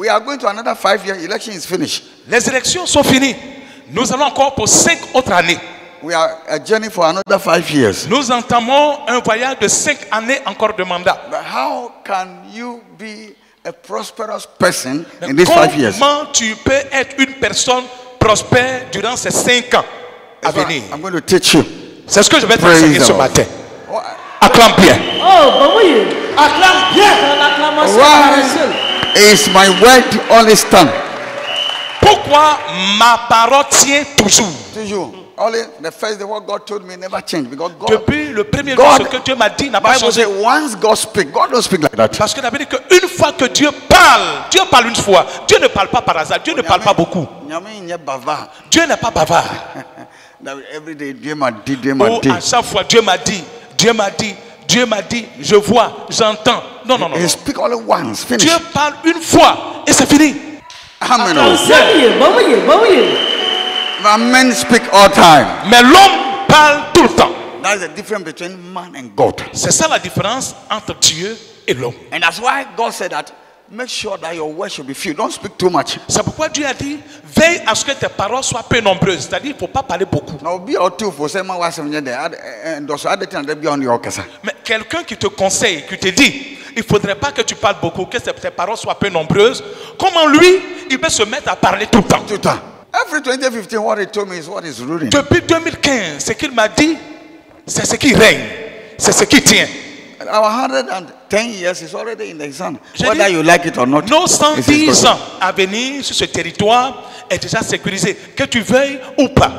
We are going to another 5 years. Election is finished. Les élections sont finies. Nous allons encore pour 5 autres années. We are a journey for another 5 years. Nous entamons un voyage de 5 années encore de mandat. But how can you be a prosperous person in these 5 years? Comment tu peux être une personne prospère durant ces 5 ans à venir? I'm going to teach you. C'est ce que je vais t'enseigner ce matin. Acclame bien. Oh, bah oui. Acclame bien. L'acclamation. Why is my word only stand? Pourquoi ma parole tient toujours? Toujours. Only the first day what God told me never changed because God. Depuis le premier jour, ce que Dieu m'a dit n'a pas changé. Once God speaks, God don't speak like that. Parce que la Bible dit qu'une fois que Dieu parle une fois. Dieu ne parle pas par hasard. Dieu ne parle pas beaucoup. Dieu n'est pas bavard. Every day, Dieu m'a dit, Dieu m'a dit. À chaque fois, Dieu m'a dit, Dieu m'a dit, Dieu m'a dit, je vois, j'entends. Non, non, non. He speak only once. Finish. Dieu parle une fois et c'est fini. Amen. But men speak all time. Mais l'homme parle tout le temps. That's the difference between man and God. C'est ça la différence entre Dieu et l'homme. And that's why God said that make sure that your words should be few. Don't speak too much. C'est pourquoi Dieu a dit veille à ce que tes paroles soient peu nombreuses. C'est-à-dire il ne faut pas parler beaucoup. Mais quelqu'un qui te conseille, qui te dit il ne faudrait pas que tu parles beaucoup, que tes paroles soient peu nombreuses. Comment lui, il peut se mettre à parler tout le temps? Tout le temps. Every 2015, what he told me is what is ruling. Depuis 2015, ce qu'il m'a dit, c'est ce qui règne, c'est ce qui tient. Our 110 years is already in the sun. Whether you like it or not. Nos 110 ans à venir sur ce territoire est déjà sécurisé, que tu veuilles ou pas.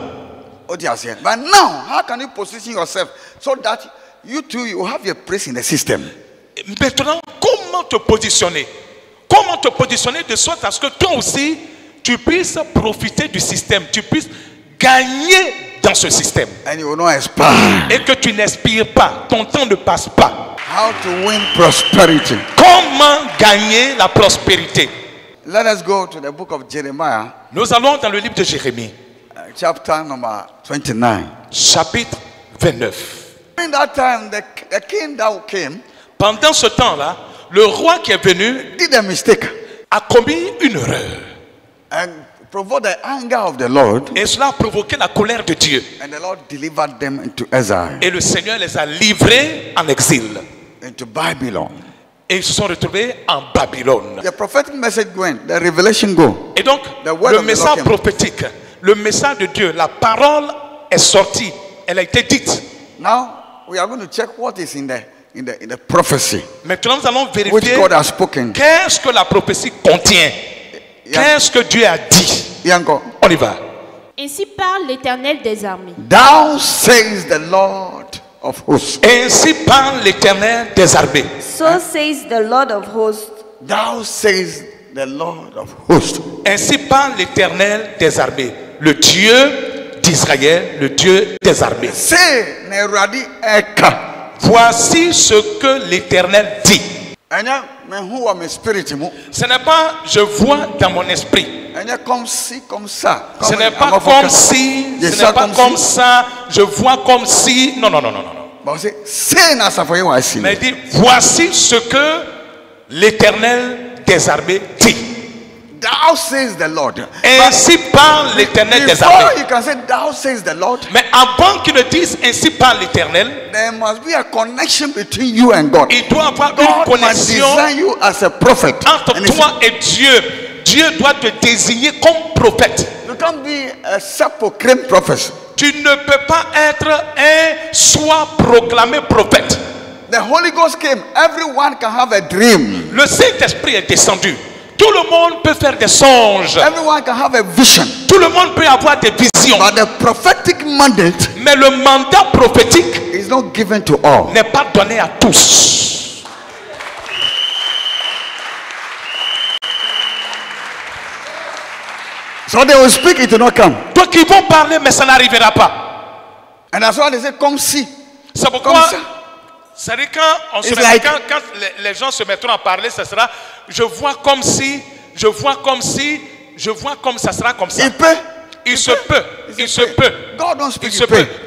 But now, how can you position yourself so that you too you have your place in the system? Maintenant, comment te positionner? Comment te positionner de sorte à ce que toi aussi tu puisses profiter du système, tu puisses gagner dans ce système. And you will not expire. Et que tu n'expires pas, ton temps ne passe pas. How to win prosperity. Comment gagner la prospérité? Let us go to the book of Jeremiah. Nous allons dans le livre de Jérémie. Chapter number 29. Chapitre 29. In that time, the king that came. Pendant ce temps-là, le roi qui est venu did a mistake. A commis une erreur. And provoked the anger of the Lord. Et cela a provoqué la colère de Dieu. And the Lord delivered them into exile. Et le Seigneur les a livrés en exil. Into Babylon. Et ils se sont retrouvés en Babylone. The prophetic message went, the revelation go. Et donc, le message prophétique, le message de Dieu, la parole est sortie, elle a été dite. Now we are going to check what is in the prophecy. Maintenant, nous allons vérifier which God has spoken. Qu'est-ce que la prophétie contient. Qu'est-ce que Dieu a dit? On y va. Ainsi parle l'Éternel des armées. Thou says the Lord of hosts. Ainsi parle l'Éternel des armées. So says the Lord of hosts. Thou says the Lord of hosts. Ainsi parle l'Éternel des armées. Le Dieu d'Israël, le Dieu des armées. Voici ce que l'Éternel dit. Ce n'est pas je vois dans mon esprit. Comme ça. Ce n'est pas comme si, ce n'est pas comme ça, je vois comme si. Non, non, non, non, non. Mais il dit, voici ce que l'Éternel des armées dit. Thou says the Lord. Ainsi parle l'Éternel des armées. You can say, thou says the Lord. Mais avant qu'il ne dise ainsi parle l'Éternel, there must be a connection between you and God. Il doit avoir une connexion you as a prophet. Entre toi et Dieu. Dieu doit te désigner comme prophète. You can't be a self-proclaimed prophet. Tu ne peux pas être un soi proclamé prophète. The Holy Ghost came. Everyone can have a dream. Le Saint-Esprit est descendu. Tout le monde peut faire des songes. Everyone can have a vision. Tout le monde peut avoir des visions. But the prophetic mandate, mais le mandat prophétique is not given to all. N'est pas donné à tous. So they will speak, it will not come. Donc ils vont parler, mais ça n'arrivera pas. And that's why they say, comme si. C'est pourquoi. C'est-à-dire quand les gens se mettront à parler, ça sera je vois comme si, je vois comme si, je vois comme ça sera comme ça. Il se peut.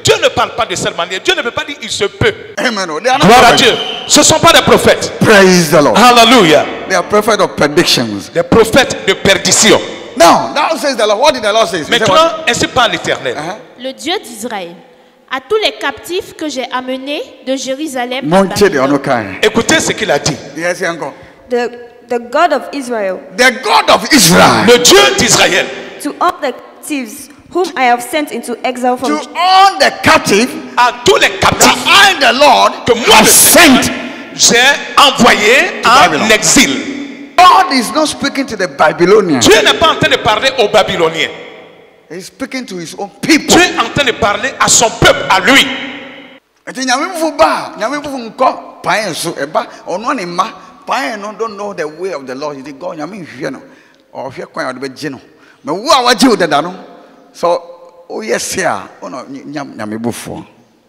Dieu ne parle pas de cette manière. Dieu ne peut pas dire il se peut. Amen. Gloire à Dieu. Ce ne sont pas des prophètes. Praise the Lord. Hallelujah. They are prophets of predictions. Des prophètes de perdition. Now, that says the Lord. What did the Lord say? Maintenant, ainsi parle l'Éternel. Le Dieu d'Israël, à tous les captifs que j'ai amenés de Jérusalem. Écoutez ce qu'il a dit. Yes, uncle. The God of Israel. The God of Israel. Le Dieu d'Israël. To all the captives whom I have sent into exile from. To all the captives. À tous les captifs. I, the Lord, que moi sent. J'ai envoyé en exil. God is not speaking to the Babylonians. Dieu n'est pas en train de parler aux Babyloniens. He's speaking to his own people. Dieu est en train de parler à son peuple, à lui. Don't know the way of the Lord. He said, God, or if you're going to be general. But who are you that? So, oh yes, yeah. Oh no,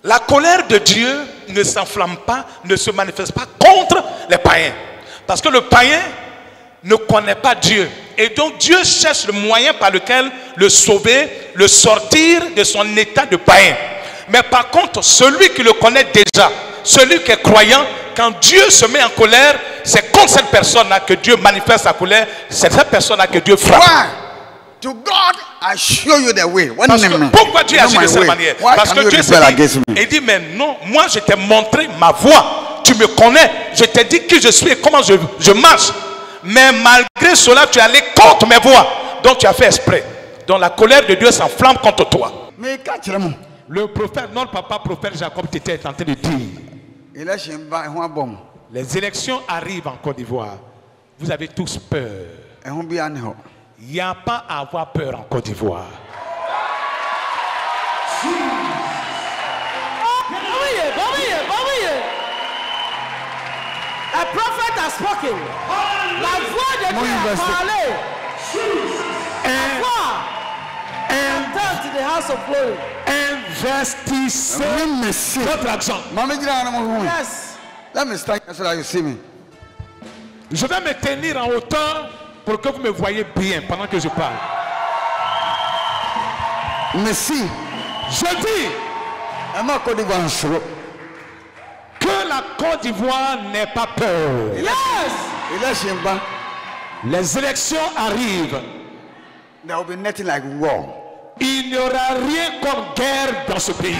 la colère de Dieu ne s'enflamme pas, ne se manifeste pas contre les païens. Parce que le païen ne connaît pas Dieu. Et donc Dieu cherche le moyen par lequel le sauver, le sortir de son état de païen. Mais par contre, celui qui le connaît déjà, celui qui est croyant, quand Dieu se met en colère, c'est contre cette personne-là que Dieu manifeste sa colère. C'est cette personne-là que Dieu frappe. Why? To God, I show you the way. Parce que, pourquoi Dieu agit de cette manière? Parce que Dieu se dit, il dit, mais non, moi je t'ai montré ma voie. Tu me connais. Je t'ai dit qui je suis et comment je marche. Mais malgré cela, tu es allé contre mes voies. Donc tu as fait exprès. Donc la colère de Dieu s'enflamme contre toi. Mais le prophète, notre papa prophète Jacob était en train de dire, les élections arrivent en Côte d'Ivoire. Vous avez tous peur. Il n'y a pas à avoir peur en Côte d'Ivoire. A prophet has spoken. La voix de Dieu a parlé. La voix entend to the house of glory. Investissez votre argent. Yes. Let me stand so that you see me. Je vais me tenir en hauteur pour que vous me voyez bien pendant que je parle. Merci. Je dis que la Côte d'Ivoire n'ait pas peur. Yes. Les élections arrivent. There will be nothing like war. Il n'y aura rien comme guerre dans ce pays.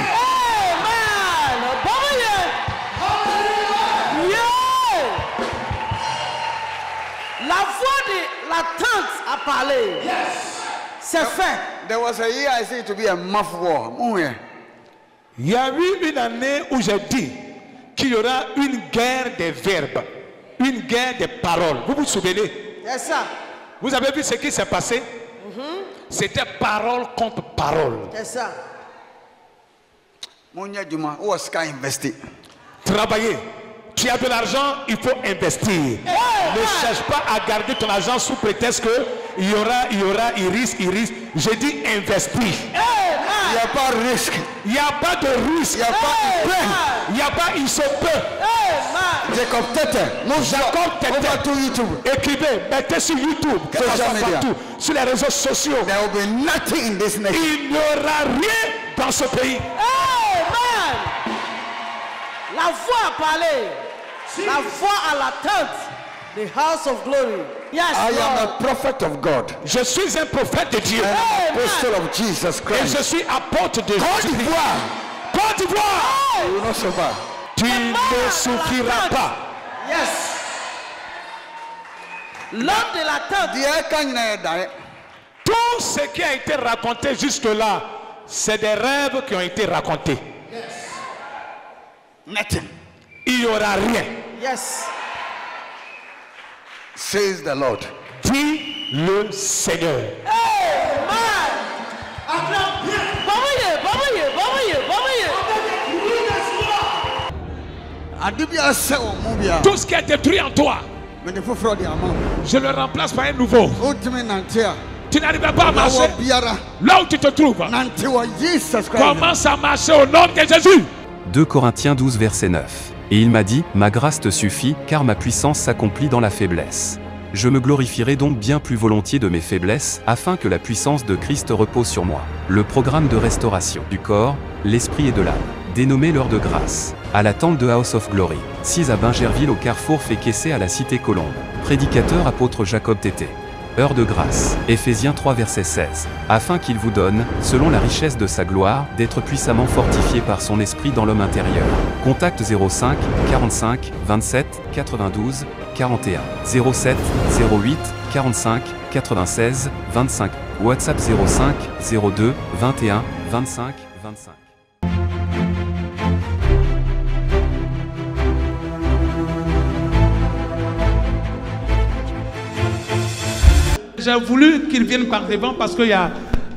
La voix de l'attente a parlé. Yes. C'est fait. There was a year I said to be a math war. Il y a eu une année où j'ai dit qu'il y aura une guerre des verbes, une guerre des paroles. Vous vous souvenez? C'est ça. Vous avez vu ce qui s'est passé? C'était parole contre parole. C'est ça. Travailler. Tu as de l'argent, il faut investir. Ne cherche pas à garder ton argent sous prétexte que il risque. J'ai dit investir. Il n'y a pas de risque. Il n'y a pas de risque. Il n'y a pas il se peut. Jacob Tete. Écrivez, mettez sur YouTube, sur les réseaux sociaux. There will be nothing in this nation. Il n'y aura rien dans ce pays. La voix a parlé. La voix à l'attente. The house of glory. Yes, I am a prophet of God. Je suis un prophète de Dieu. Apostle of Jesus Christ. Et je suis apôtre de Côte d'Ivoire. Côte d'Ivoire. You will not survive. Tu ne souffriras pas. Yes. L'homme de l'attente. Tout ce qui a été raconté jusque-là, c'est des rêves qui ont été racontés. Yes. Nothing. Il n'y aura rien. Yes. Says the Lord. Dit le Seigneur. Tout ce qui est détruit en toi, je le remplace par un nouveau. Tu n'arrives pas à marcher là où tu te trouves. Commence à marcher au nom de Jésus. 2 Corinthiens 12 verset 9. Et il m'a dit, ma grâce te suffit, car ma puissance s'accomplit dans la faiblesse. Je me glorifierai donc bien plus volontiers de mes faiblesses, afin que la puissance de Christ repose sur moi. Le programme de restauration du corps, l'esprit et de l'âme. dénommé l'heure de grâce. À la tente de House of Glory. 6 à Bingerville au carrefour Fékessé à la cité Colombe. Prédicateur apôtre Jacob Tété. Heure de grâce. Éphésiens 3 verset 16. Afin qu'il vous donne, selon la richesse de sa gloire, d'être puissamment fortifié par son esprit dans l'homme intérieur. Contact 05 45 27 92 41 07 08 45 96 25. WhatsApp 05 02 21 25 25. J'ai voulu qu'il vienne par devant parce qu'il y a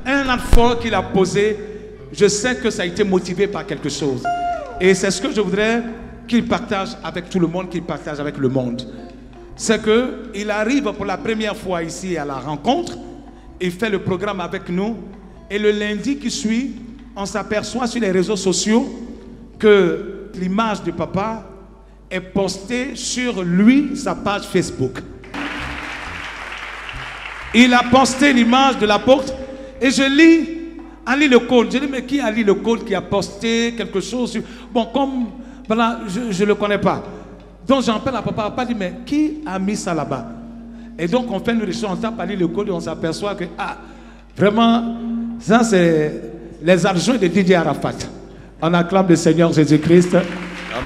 un acte fort qu'il a posé. Je sais que ça a été motivé par quelque chose. Et c'est ce que je voudrais qu'il partage avec tout le monde, qu'il partage avec le monde. C'est qu'il arrive pour la première fois ici à la rencontre. Il fait le programme avec nous. Et le lundi qui suit, on s'aperçoit sur les réseaux sociaux que l'image de papa est postée sur lui, sa page Facebook. Il a posté l'image de l'apôtre et je lis Ali Lecoultre. Je dis, mais qui est Ali Lecoultre qui a posté quelque chose sur... Bon, comme voilà, je ne le connais pas. Donc j'en appelle à papa. Papa dit, mais qui a mis ça là-bas? Et donc on fait une recherche, on tape Ali Lecoultre et on s'aperçoit que, ah, vraiment, ça c'est les adjoints de Didier Arafat. On acclame le Seigneur Jésus-Christ. Amen.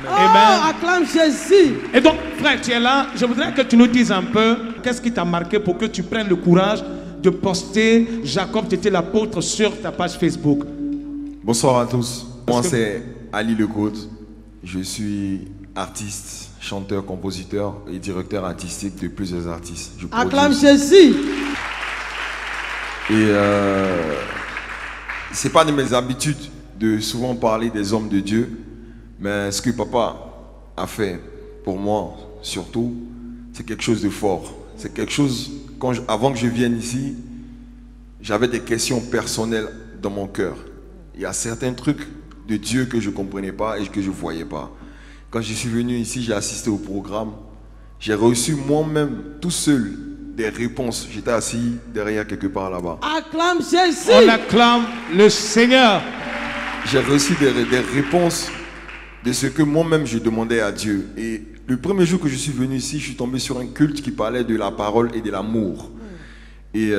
Oh, acclame Jésus. Et donc, frère, tu es là. Je voudrais que tu nous dises un peu qu'est-ce qui t'a marqué pour que tu prennes le courage de poster Jacob Tété l'apôtre sur ta page Facebook. Bonsoir à tous. Moi, c'est Ali Lecoultre. Je suis artiste, chanteur, compositeur et directeur artistique de plusieurs artistes. Acclame Jésus. Et c'est pas de mes habitudes de souvent parler des hommes de Dieu. Mais ce que papa a fait pour moi, surtout, c'est quelque chose de fort. C'est quelque chose, avant que je vienne ici, j'avais des questions personnelles dans mon cœur. Il y a certains trucs de Dieu que je ne comprenais pas et que je ne voyais pas. Quand je suis venu ici, j'ai assisté au programme. J'ai reçu moi-même, tout seul, des réponses. J'étais assis derrière quelque part là-bas. Acclame Jésus. On acclame le Seigneur. J'ai reçu des réponses de ce que moi-même je demandais à Dieu. Et le premier jour que je suis venu ici, je suis tombé sur un culte qui parlait de la parole et de l'amour. Et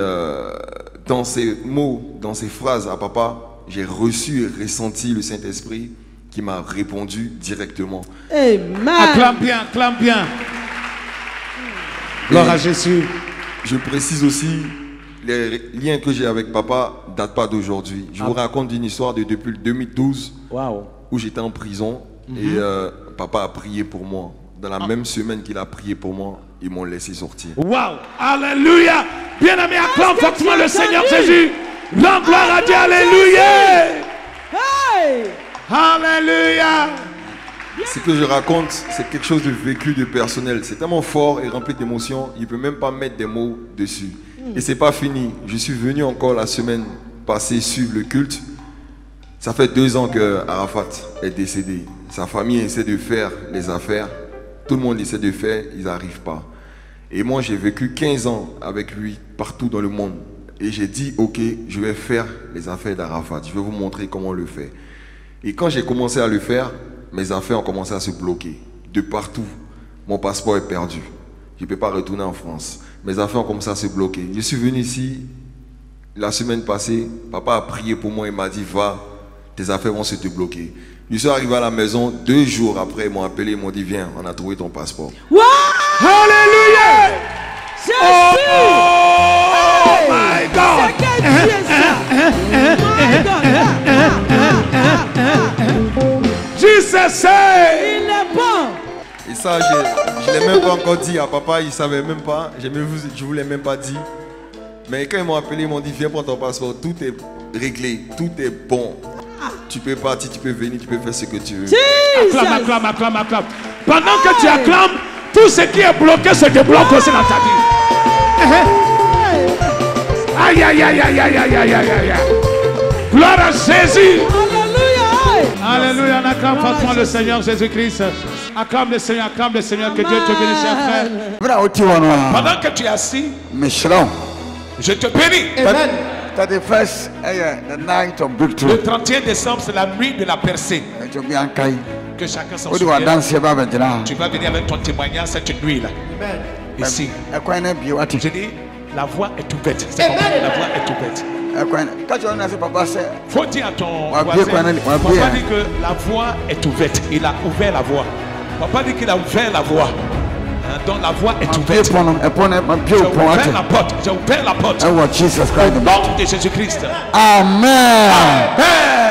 dans ces mots, dans ces phrases à papa, j'ai reçu et ressenti le Saint-Esprit qui m'a répondu directement. Amen. Acclame bien, acclame bien. Gloire à Jésus. Je précise aussi, les liens que j'ai avec papa ne datent pas d'aujourd'hui. Je vous raconte une histoire de depuis le 2012 où j'étais en prison. Et papa a prié pour moi. Dans la même semaine qu'il a prié pour moi, ils m'ont laissé sortir. Waouh! Alléluia! Bien-aimé, acclame fortement le Seigneur Jésus. La gloire à Dieu, alléluia! Hey! Alléluia! Ce que je raconte, c'est quelque chose de vécu, de personnel. C'est tellement fort et rempli d'émotions, il ne peut même pas mettre des mots dessus. Et c'est pas fini. Je suis venu encore la semaine passée suivre le culte. Ça fait 2 ans que Arafat est décédé. Sa famille essaie de faire les affaires. Tout le monde essaie de faire, ils n'arrivent pas. Et moi, j'ai vécu 15 ans avec lui partout dans le monde. Et j'ai dit, ok, je vais faire les affaires d'Arafat. Je vais vous montrer comment on le fait. Et quand j'ai commencé à le faire, mes affaires ont commencé à se bloquer. De partout, mon passeport est perdu. Je ne peux pas retourner en France. Mes affaires ont commencé à se bloquer. Je suis venu ici, la semaine passée, papa a prié pour moi et m'a dit, va, tes affaires vont se débloquer. Je suis arrivé à la maison, 2 jours après, ils m'ont appelé, ils m'ont dit, viens, on a trouvé ton passeport. Wow! Alléluia! Jésus! Oh my God! C'est quel Dieu ça? Jesus! Il est bon! Et ça, je ne l'ai même pas encore dit à papa, il ne savait même pas, je ne vous l'ai même pas dit. Mais quand ils m'ont appelé, ils m'ont dit, viens prendre ton passeport, tout est réglé, tout est bon. Tu peux partir, tu peux venir, tu peux faire ce que tu veux. Acclame, acclame, acclame, acclame. Pendant que tu acclames, tout ce qui est bloqué se débloque aussi dans ta vie. Aïe, aïe, aïe, aïe, aïe, aïe, aïe, aïe, aïe. Gloire à Jésus. Alléluia. Alléluia, on acclame fortement le Seigneur Jésus-Christ. Acclame le Seigneur, que Dieu te bénisse, cher frère. Pendant que tu es assis, je te bénis. Amen. 31st, the night of breakthrough. Le 31 décembre, c'est la nuit de la percée. Que chacun s'en souvienne. Tu vas venir avec ton témoignage cette nuit-là. Ici. Je dis, la voie est ouverte. C'est comme la voie est ouverte. Faut dire à ton voisin, papa dit que la voie est ouverte. Il a ouvert la voie. Papa dit qu'il a ouvert la voie. Donc la voie est ouverte. J'ai ouvert la porte. J'ai ouvert la porte. Au nom de Jésus-Christ. Amen. Amen.